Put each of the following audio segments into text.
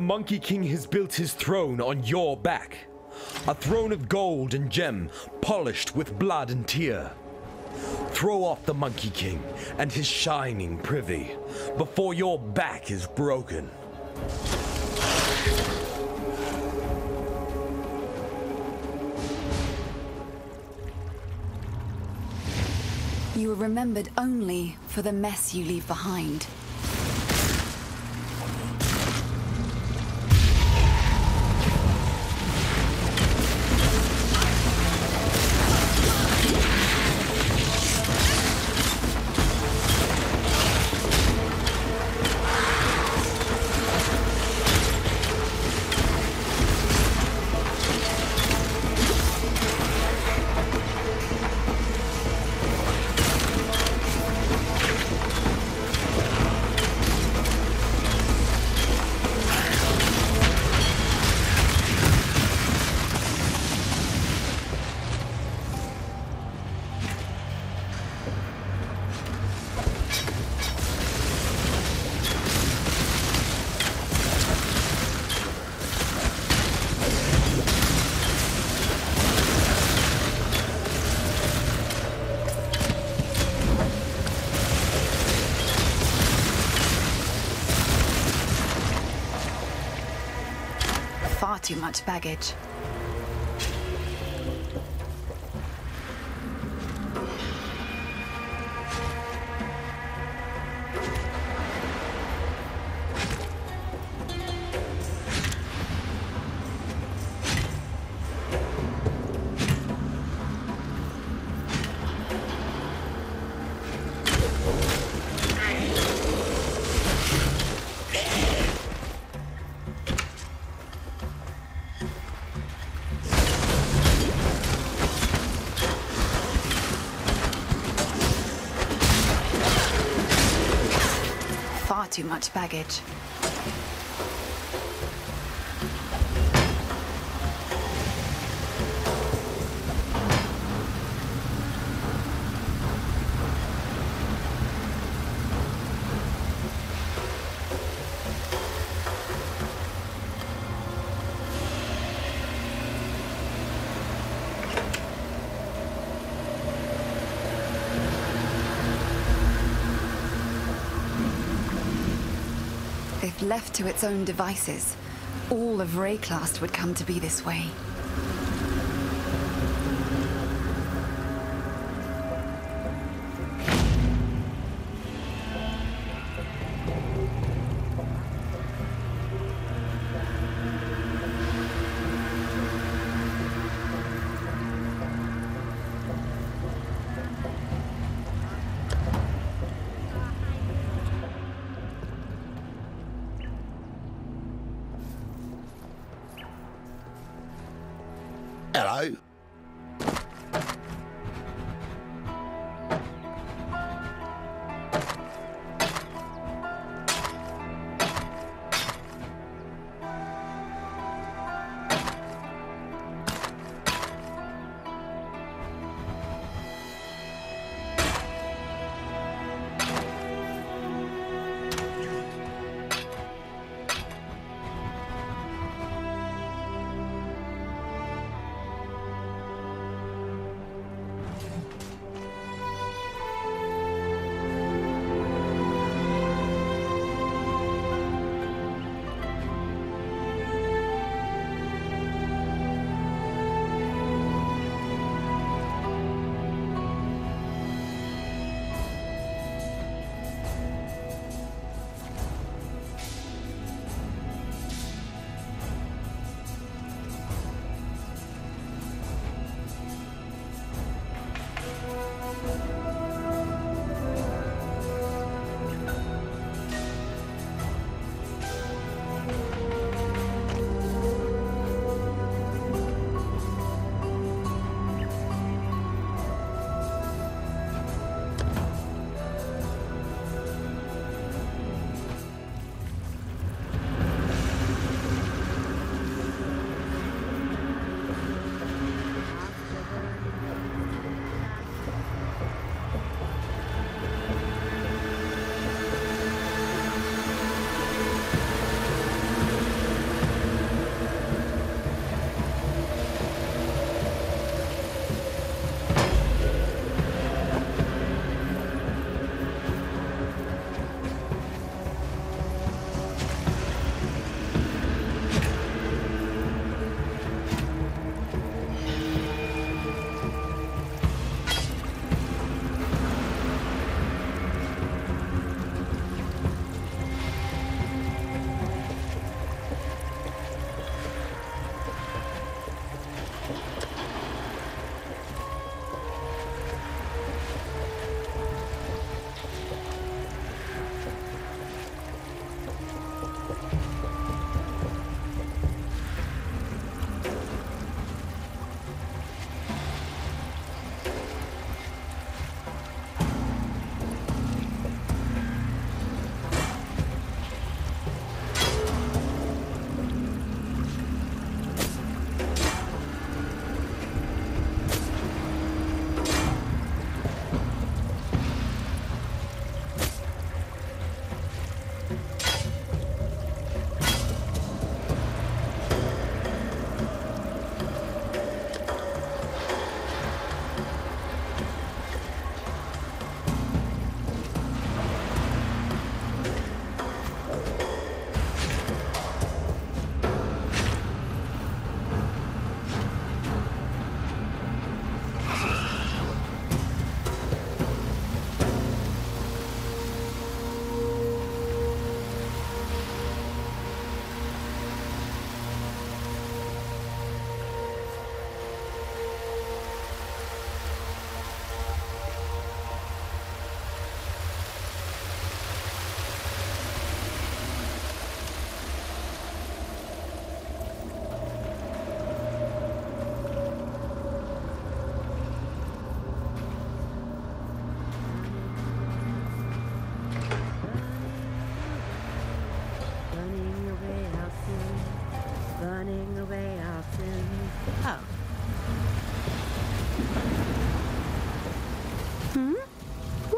Monkey King has built his throne on your back. A throne of gold and gem, polished with blood and tear. Throw off the Monkey King and his shining privy before your back is broken. You are remembered only for the mess you leave behind. Far too much baggage. Far too much baggage. If left to its own devices, all of Rayclast would come to be this way. Hello.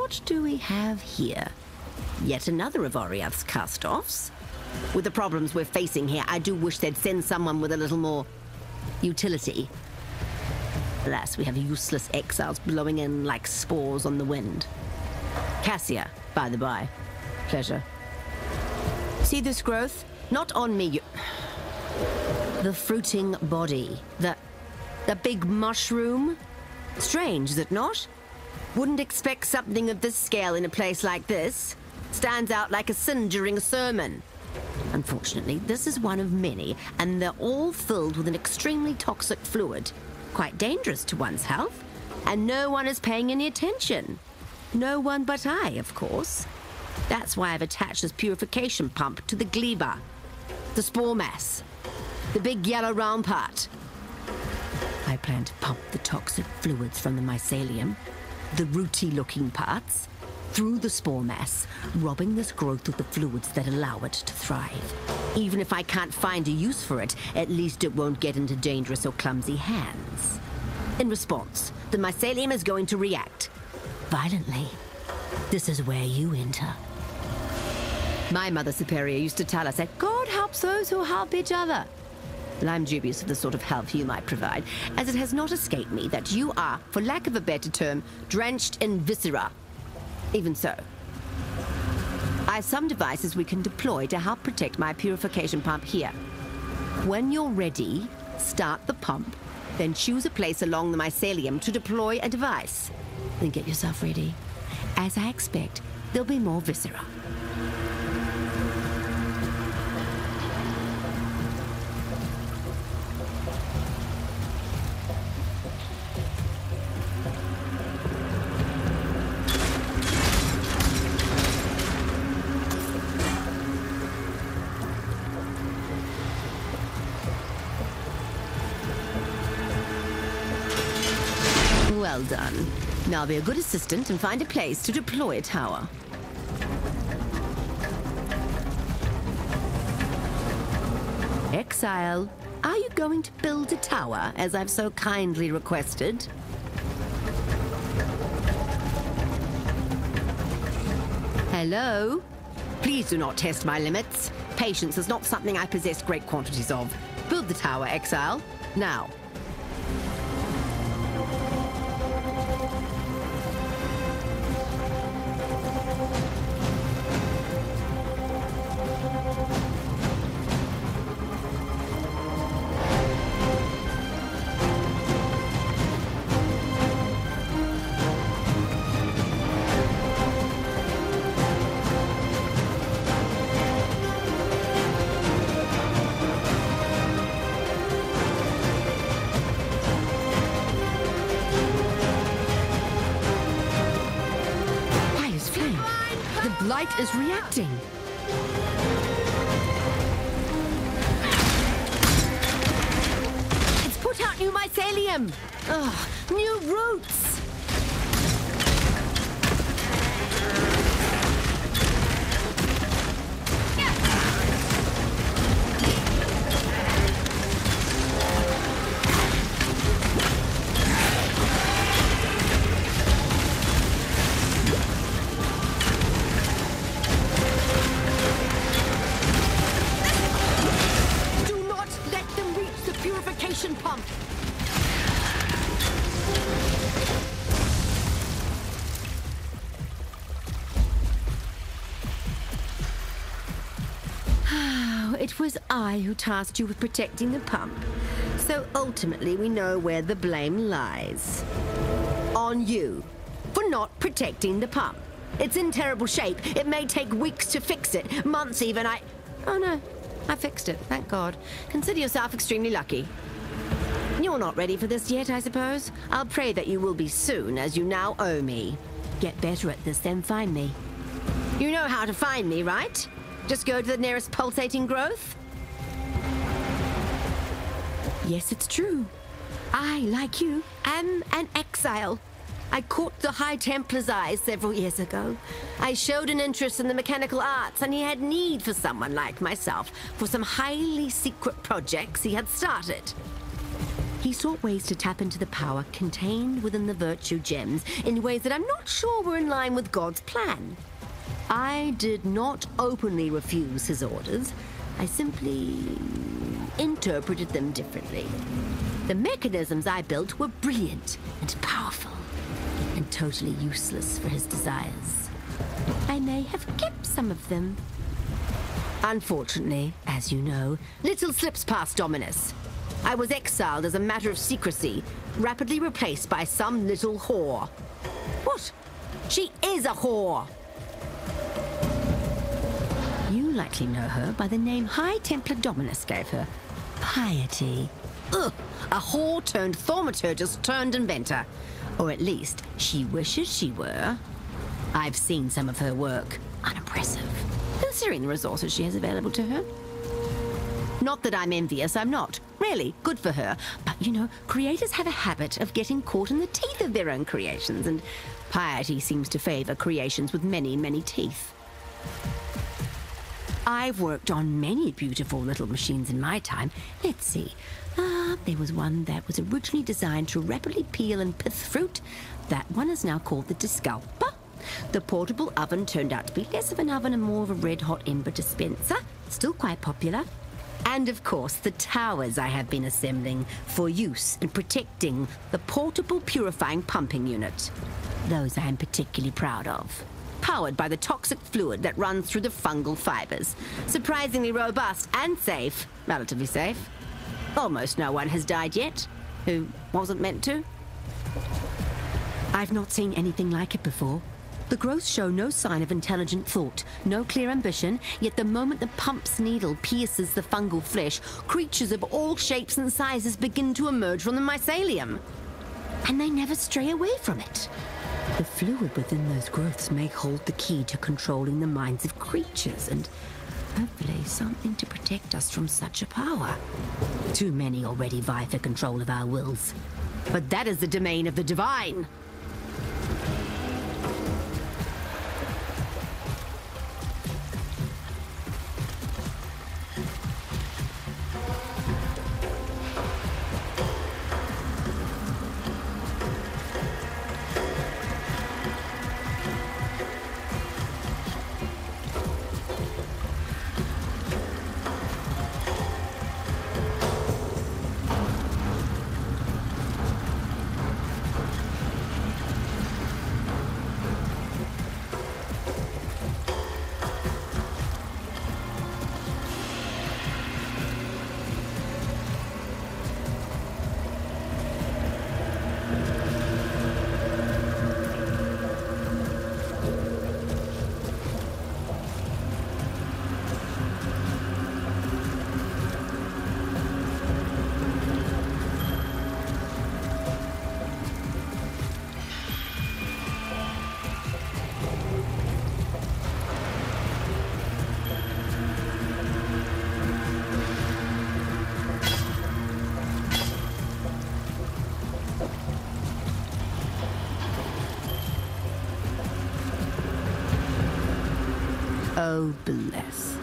what do we have here? Yet another of Oriath's cast-offs. With the problems we're facing here, I do wish they'd send someone with a little more utility. Alas, we have useless exiles blowing in like spores on the wind. Cassia, by the by. Pleasure. See this growth? Not on me, the fruiting body. The big mushroom? Strange, is it not? Wouldn't expect something of this scale in a place like this. Stands out like a sin during a sermon. Unfortunately, this is one of many, and they're all filled with an extremely toxic fluid. Quite dangerous to one's health, and no one is paying any attention. No one but I, of course. That's why I've attached this purification pump to the gleba. The spore mass. The big yellow round part. I plan to pump the toxic fluids from the mycelium, the rooty-looking parts, through the spore mass, robbing this growth of the fluids that allow it to thrive. Even if I can't find a use for it, at least it won't get into dangerous or clumsy hands. In response, the mycelium is going to react violently. This is where you enter. My Mother Superior used to tell us that God helps those who help each other. Well, I'm dubious of the sort of help you might provide, as it has not escaped me that you are, for lack of a better term, drenched in viscera. Even so, I have some devices we can deploy to help protect my purification pump here. When you're ready, start the pump, then choose a place along the mycelium to deploy a device. Then get yourself ready. As I expect, there'll be more viscera. Well done. Now be a good assistant and find a place to deploy a tower. Exile, are you going to build a tower, as I've so kindly requested? Hello? Please do not test my limits. Patience is not something I possess great quantities of. Build the tower, Exile. Now. Light is reacting. It's put out new mycelium. Ugh, new roots. Pump. It was I who tasked you with protecting the pump. So ultimately we know where the blame lies. On you, for not protecting the pump. It's in terrible shape. It may take weeks to fix it, months even. Oh no, I fixed it, thank God. Consider yourself extremely lucky. You're not ready for this yet, I suppose. I'll pray that you will be soon, as you now owe me. Get better at this, then find me. You know how to find me, right? Just go to the nearest pulsating growth? Yes, it's true. I, like you, am an exile. I caught the High Templar's eye several years ago. I showed an interest in the mechanical arts, and he had need for someone like myself for some highly secret projects he had started. He sought ways to tap into the power contained within the virtue gems in ways that I'm not sure were in line with God's plan. I did not openly refuse his orders. I simply interpreted them differently. The mechanisms I built were brilliant and powerful, and totally useless for his desires. I may have kept some of them. Unfortunately, as you know, little slips past Dominus. I was exiled as a matter of secrecy, rapidly replaced by some little whore. What? She is a whore! You likely know her by the name High Templar Dominus gave her. Piety. Ugh! A whore turned thaumaturgist turned inventor. Or at least, she wishes she were. I've seen some of her work. Unimpressive, considering the resources she has available to her. Not that I'm envious, I'm not. Really, good for her. But, you know, creators have a habit of getting caught in the teeth of their own creations, and Piety seems to favor creations with many, many teeth. I've worked on many beautiful little machines in my time. Let's see. There was one that was originally designed to rapidly peel and pith fruit. That one is now called the Disculper. The portable oven turned out to be less of an oven and more of a red-hot ember dispenser. Still quite popular. And of course, the towers I have been assembling for use in protecting the portable purifying pumping unit. Those I am particularly proud of. Powered by the toxic fluid that runs through the fungal fibers. Surprisingly robust and safe. Relatively safe. Almost no one has died yet, who wasn't meant to. I've not seen anything like it before. The growths show no sign of intelligent thought, no clear ambition, yet the moment the pump's needle pierces the fungal flesh, creatures of all shapes and sizes begin to emerge from the mycelium. And they never stray away from it. The fluid within those growths may hold the key to controlling the minds of creatures, and hopefully something to protect us from such a power. Too many already vie for control of our wills. But that is the domain of the divine. Oh, bless.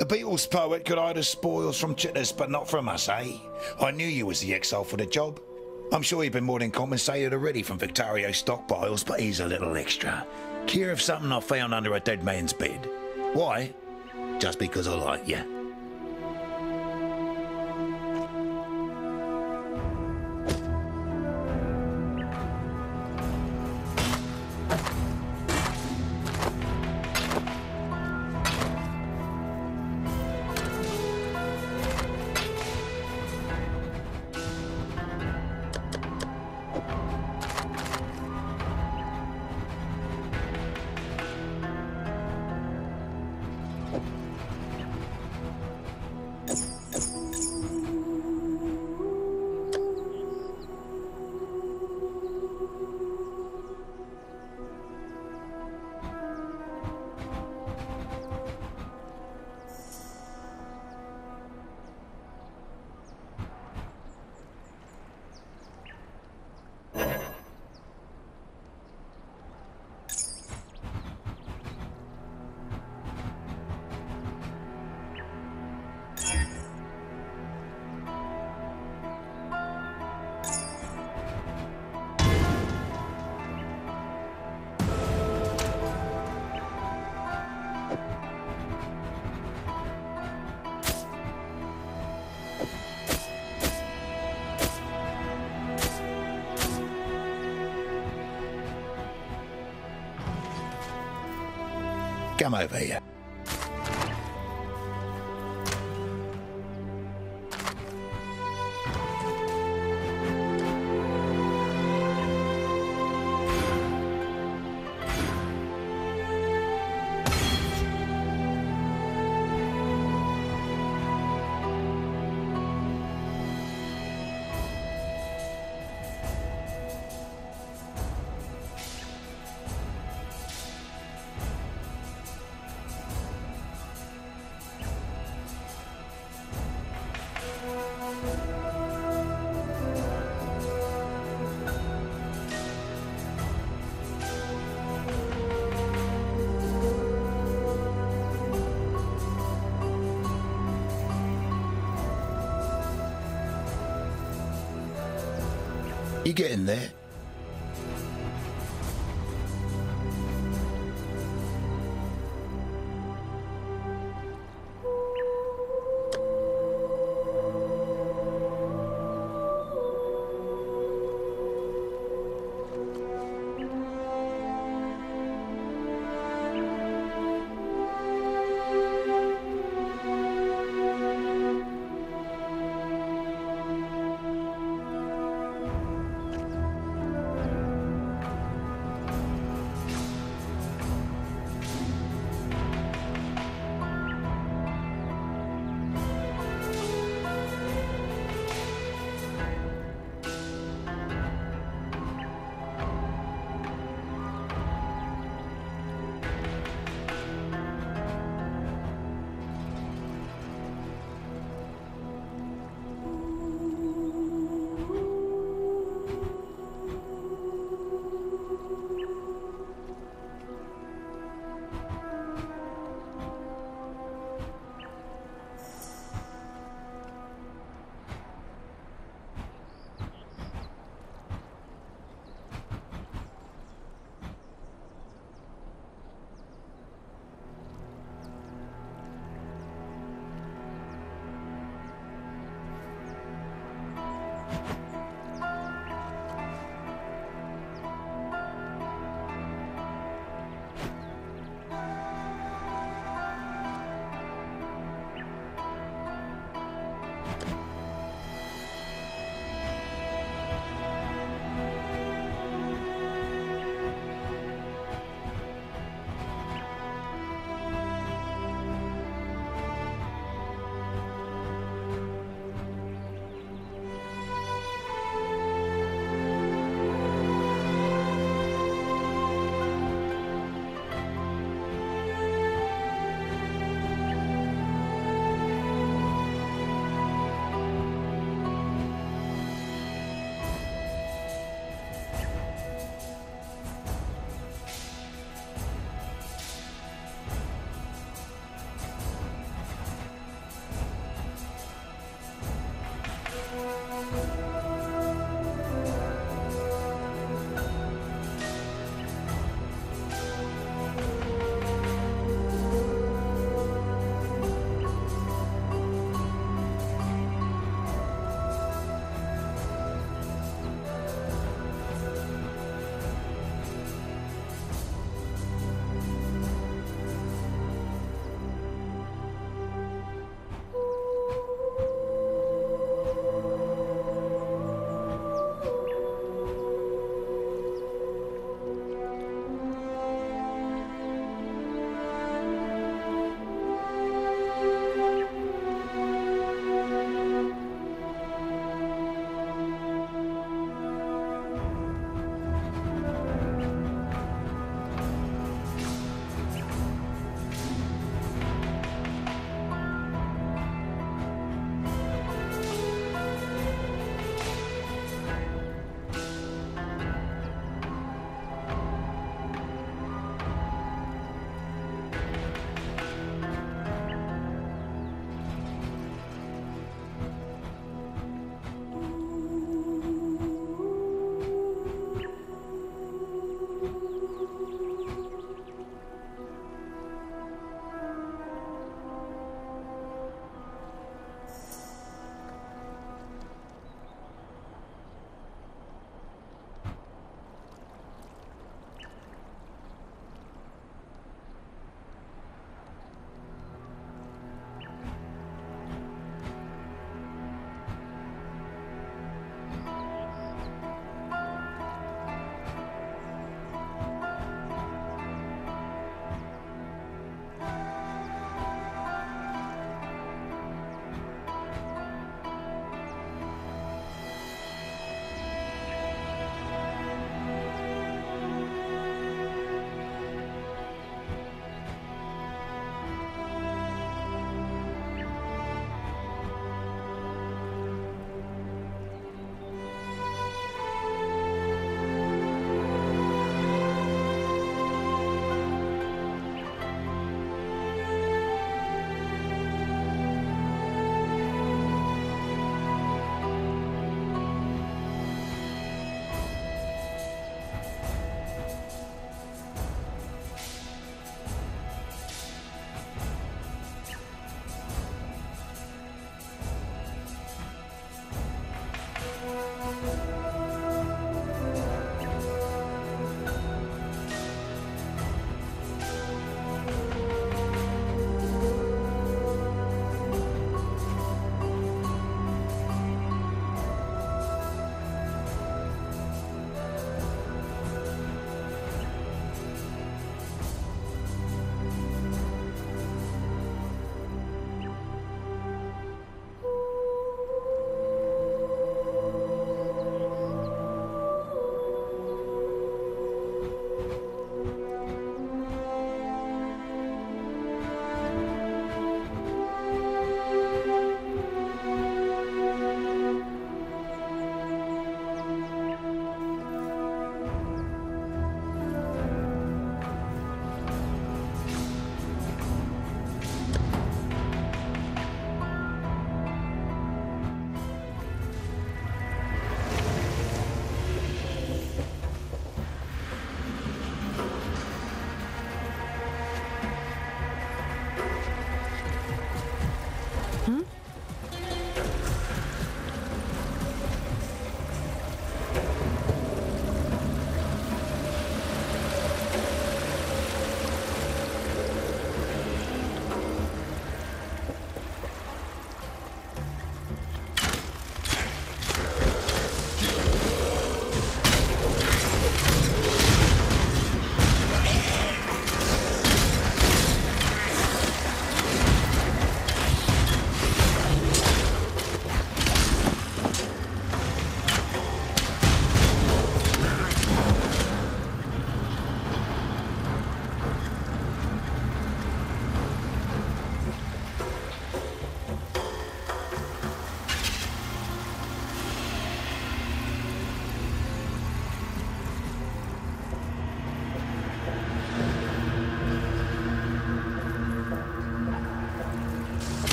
The Beatles poet could hide the spoils from chitters, but not from us, eh? I knew you was the Exile for the job. I'm sure you've been more than compensated already from Victario's stockpiles, but here's a little extra. Care of something I found under a dead man's bed. Why? Just because I like you. Come over here. You getting there?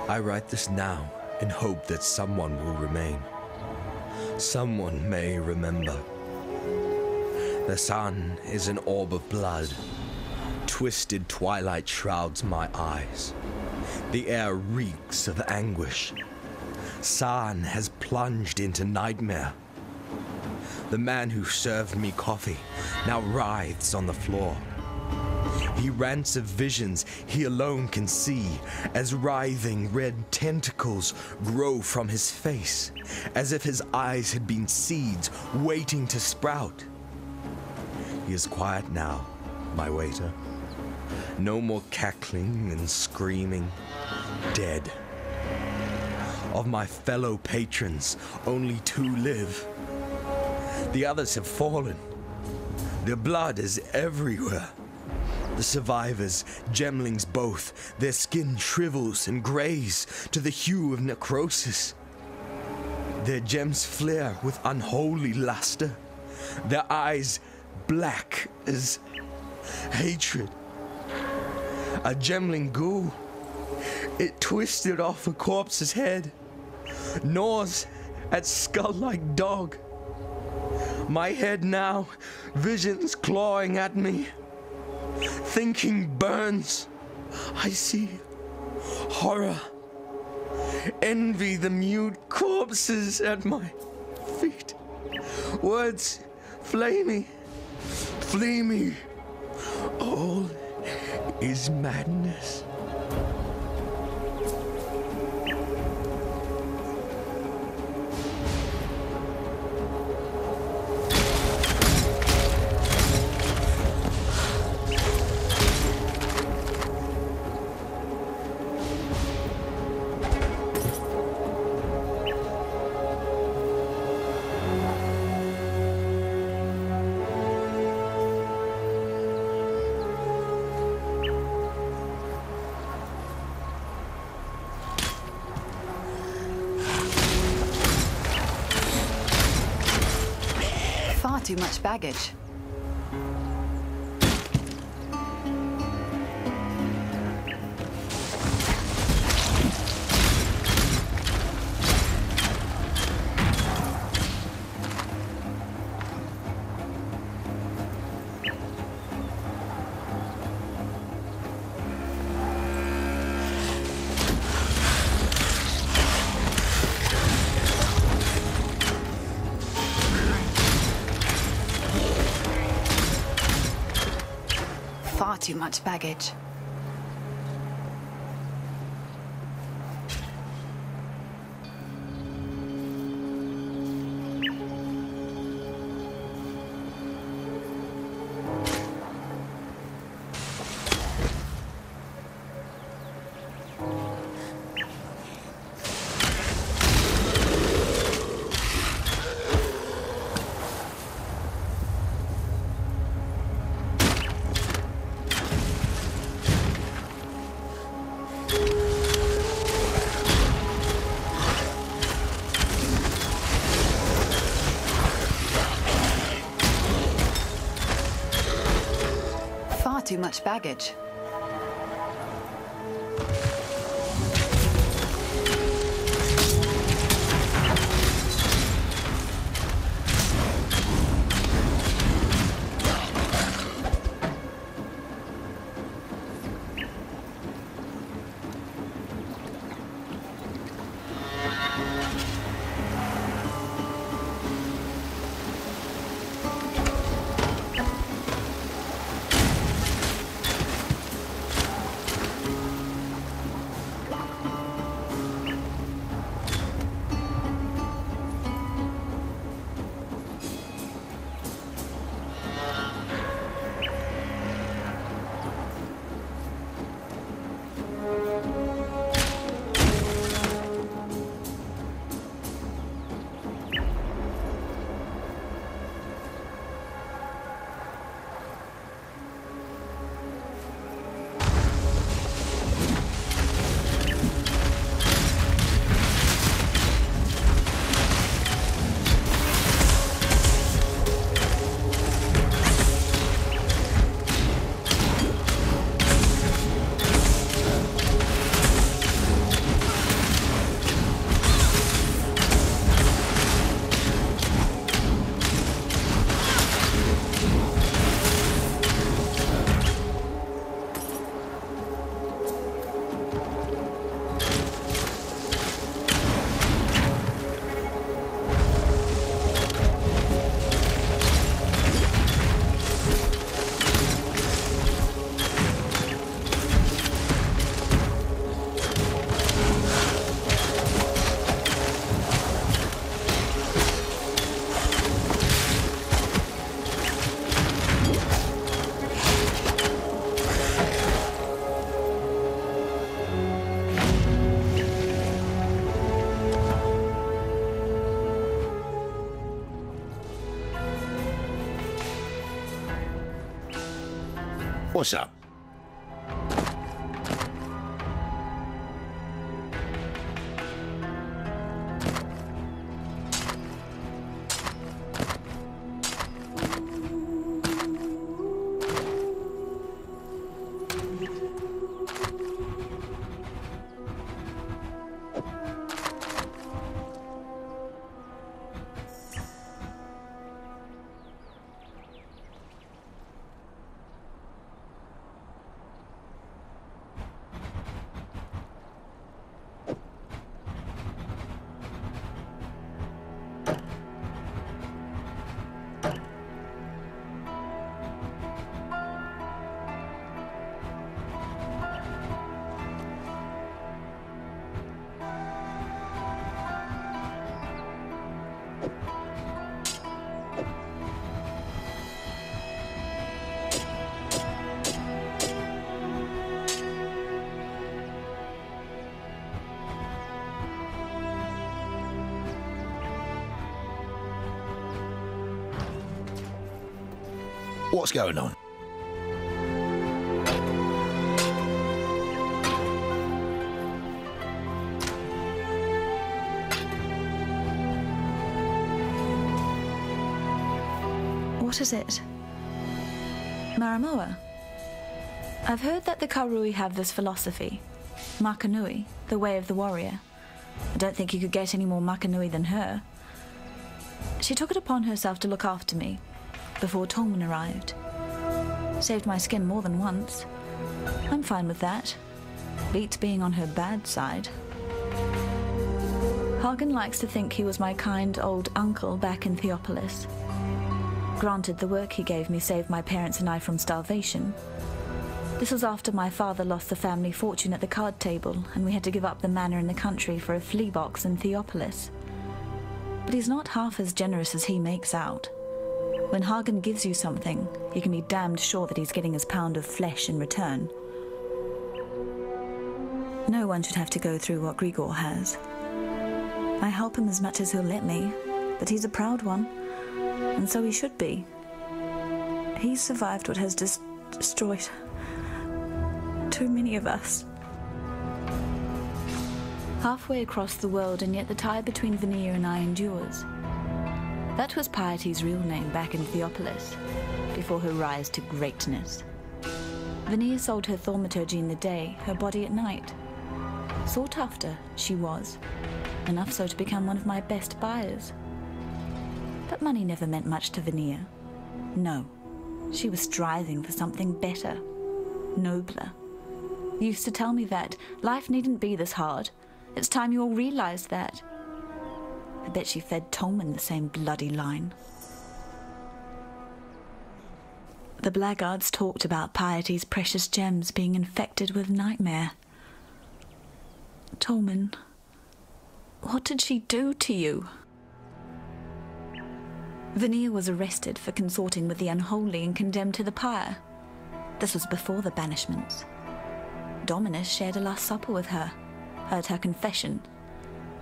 I write this now in hope that someone will remain. Someone may remember. The sun is an orb of blood. Twisted twilight shrouds my eyes. The air reeks of anguish. San has plunged into nightmare. The man who served me coffee now writhes on the floor. He rants of visions he alone can see as writhing red tentacles grow from his face, as if his eyes had been seeds waiting to sprout. He is quiet now, my waiter. No more cackling and screaming. Dead. Of my fellow patrons, only 2 live. The others have fallen. Their blood is everywhere. The survivors, gemlings both, their skin shrivels and grays to the hue of necrosis. Their gems flare with unholy luster, their eyes black as hatred. A gemling ghoul, it twisted off a corpse's head, gnaws at skull-like dog. My head now, visions clawing at me. Thinking burns. I see horror. Envy the mute corpses at my feet. Words flay me. Flee me. All is madness. Too much baggage. Far too much baggage. too much baggage. What's up? What's going on? What is it? Maramoa? I've heard that the Karui have this philosophy. Makanui, the way of the warrior. I don't think you could get any more Makanui than her. She took it upon herself to look after me before Tolman arrived. Saved my skin more than once. I'm fine with that. Beats being on her bad side. Hagen likes to think he was my kind old uncle back in Theopolis. Granted, the work he gave me saved my parents and I from starvation. This was after my father lost the family fortune at the card table, and we had to give up the manor in the country for a flea box in Theopolis. But he's not half as generous as he makes out. When Hagen gives you something, you can be damned sure that he's getting his pound of flesh in return. No one should have to go through what Grigor has. I help him as much as he'll let me, but he's a proud one, and so he should be. He's survived what has destroyed too many of us. Halfway across the world, and yet the tie between Vanir and I endures. That was Piety's real name back in Theopolis, before her rise to greatness. Vanilla sold her thaumaturgy in the day, her body at night. Sought after, she was. Enough so to become one of my best buyers. But money never meant much to Vanilla. No, she was striving for something better, nobler. Used to tell me that life needn't be this hard. It's time you all realized that. I bet she fed Tolman the same bloody line. The blackguards talked about Piety's precious gems being infected with nightmare. Tolman, what did she do to you? Vanilla was arrested for consorting with the unholy and condemned to the pyre. This was before the banishments. Dominus shared a last supper with her, heard her confession.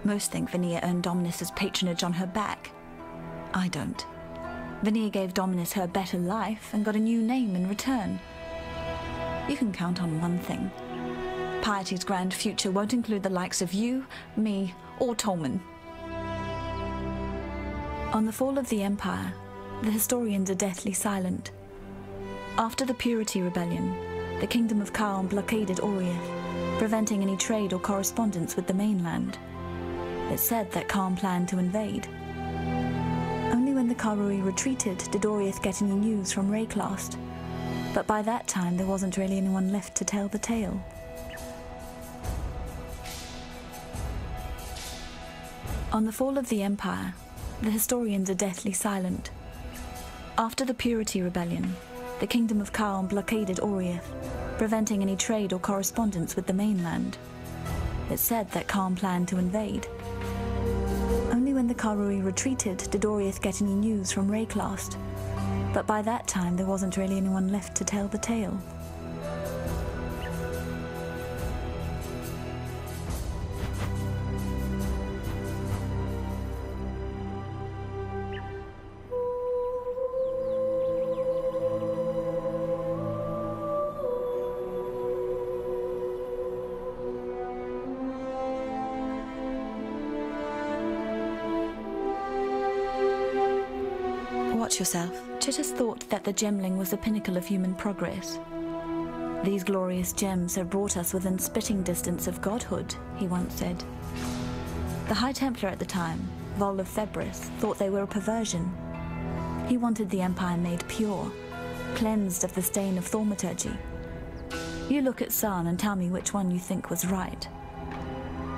Most think Vanilla earned Dominus's patronage on her back. I don't. Vanilla gave Dominus her better life and got a new name in return. You can count on one thing. Piety's grand future won't include the likes of you, me, or Tolman. On the fall of the Empire, the historians are deathly silent. After the Purity Rebellion, the Kingdom of Kalm blockaded Oriath, preventing any trade or correspondence with the mainland. It's said that Kalm planned to invade. Only when the Karui retreated did Oriath get any news from Rayclast. But by that time, there wasn't really anyone left to tell the tale. On the fall of the Empire, the historians are deathly silent. After the Purity Rebellion, the Kingdom of Kalm blockaded Oriath, preventing any trade or correspondence with the mainland. It's said that Kalm planned to invade. Only when the Karui retreated did Oriath get any news from Rayclast. But by that time, there wasn't really anyone left to tell the tale. Watch yourself. Chitus thought that the gemling was the pinnacle of human progress. These glorious gems have brought us within spitting distance of godhood, he once said. The High Templar at the time, Vol of Thebris, thought they were a perversion. He wanted the Empire made pure, cleansed of the stain of thaumaturgy. You look at San and tell me which one you think was right.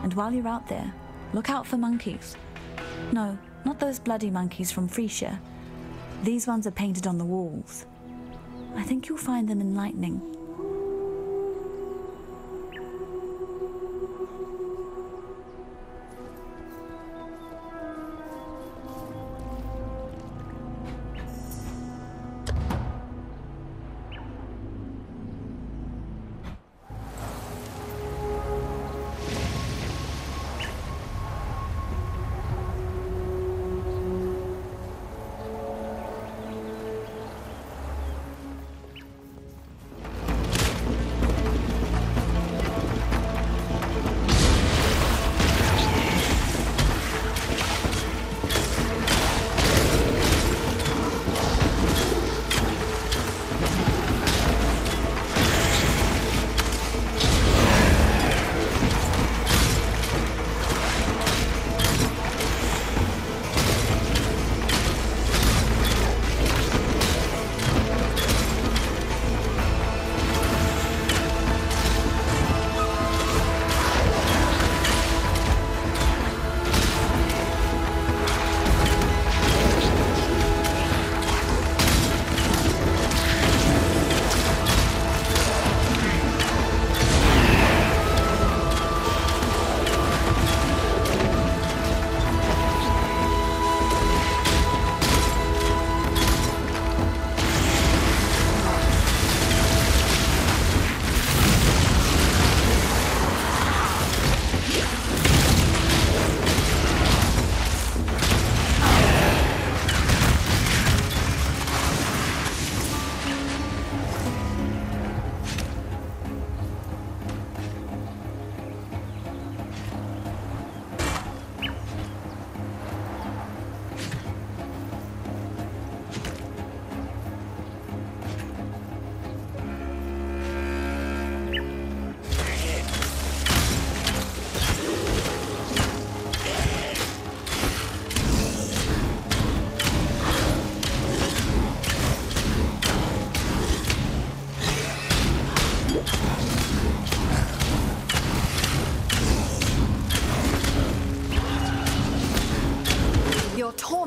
And while you're out there, look out for monkeys. No, not those bloody monkeys from Frisia. These ones are painted on the walls. I think you'll find them enlightening.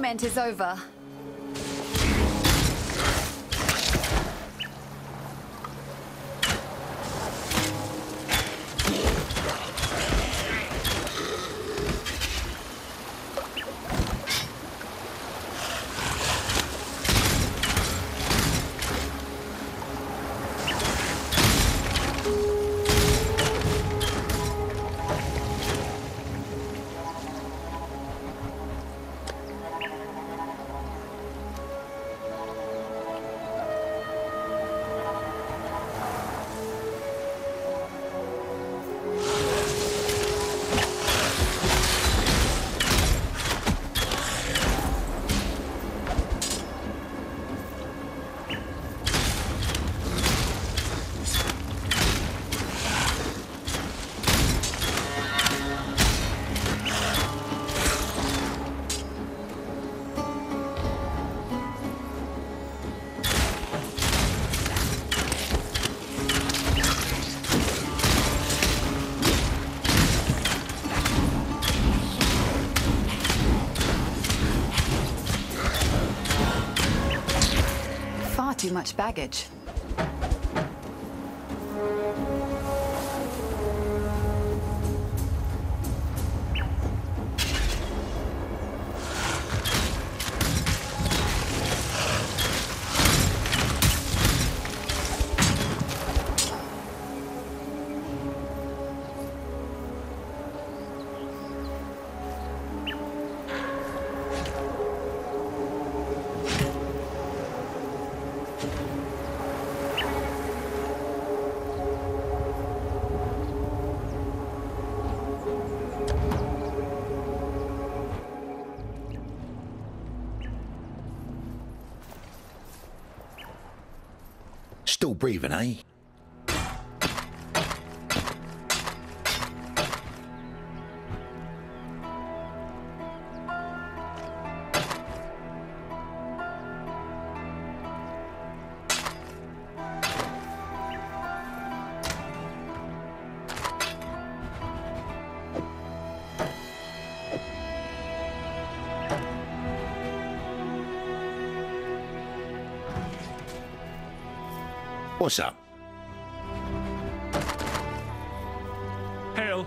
torment is over. Too much baggage. Still breathing, eh? What's up? Hail.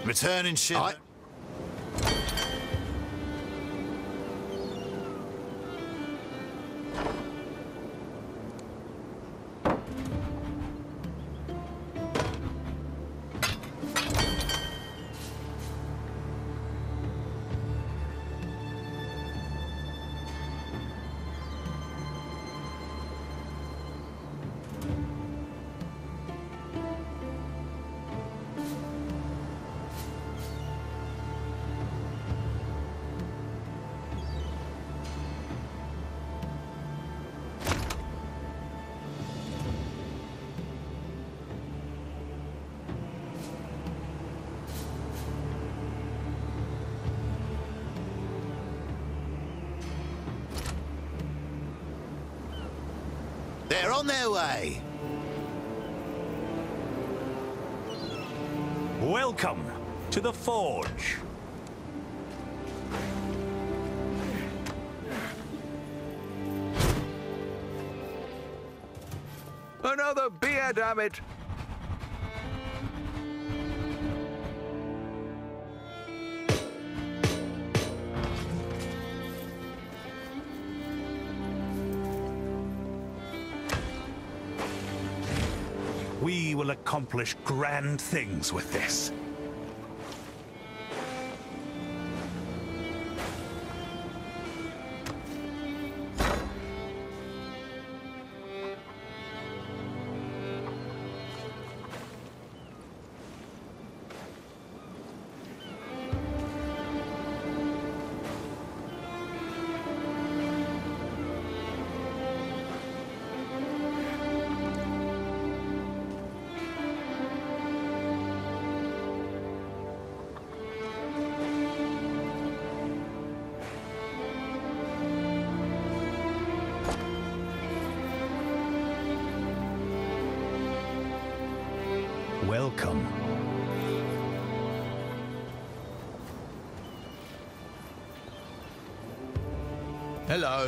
Returning ship. They're on their way. Welcome to the Forge. Another beer, damn it! We will accomplish grand things with this. Welcome. Hello.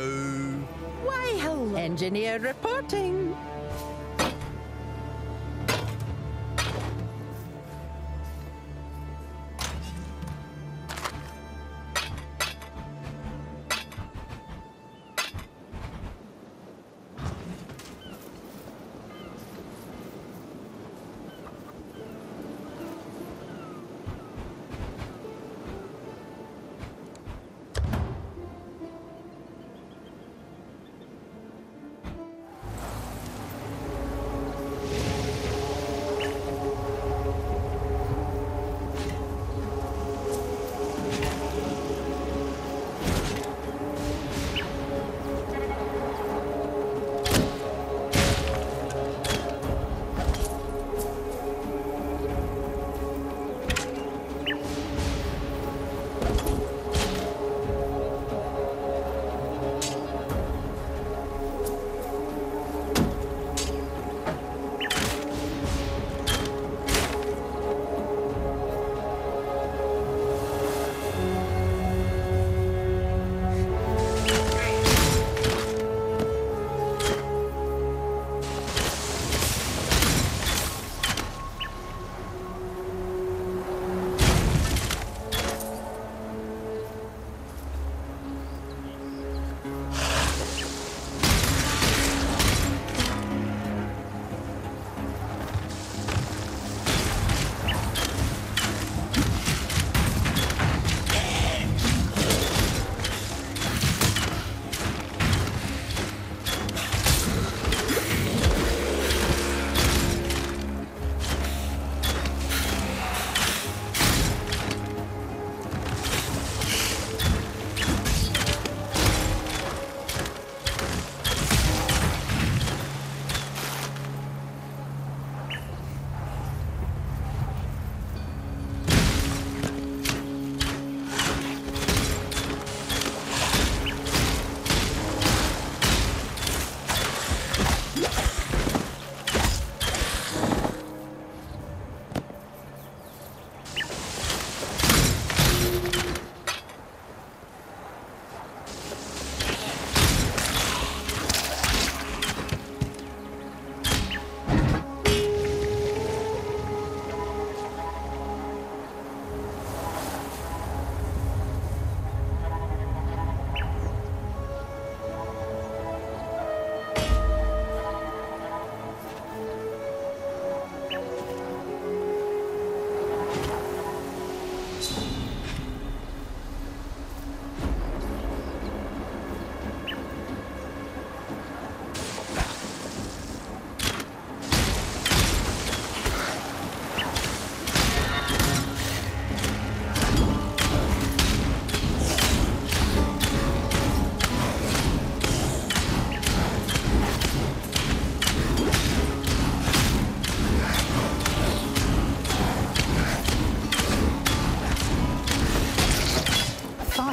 Why, hello. Engineer reporting.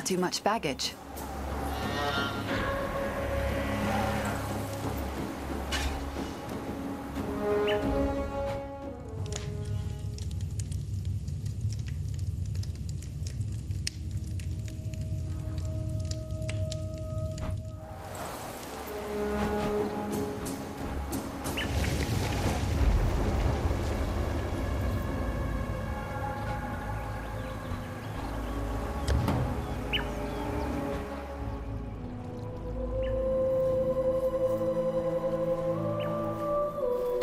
Too much baggage.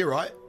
You're right.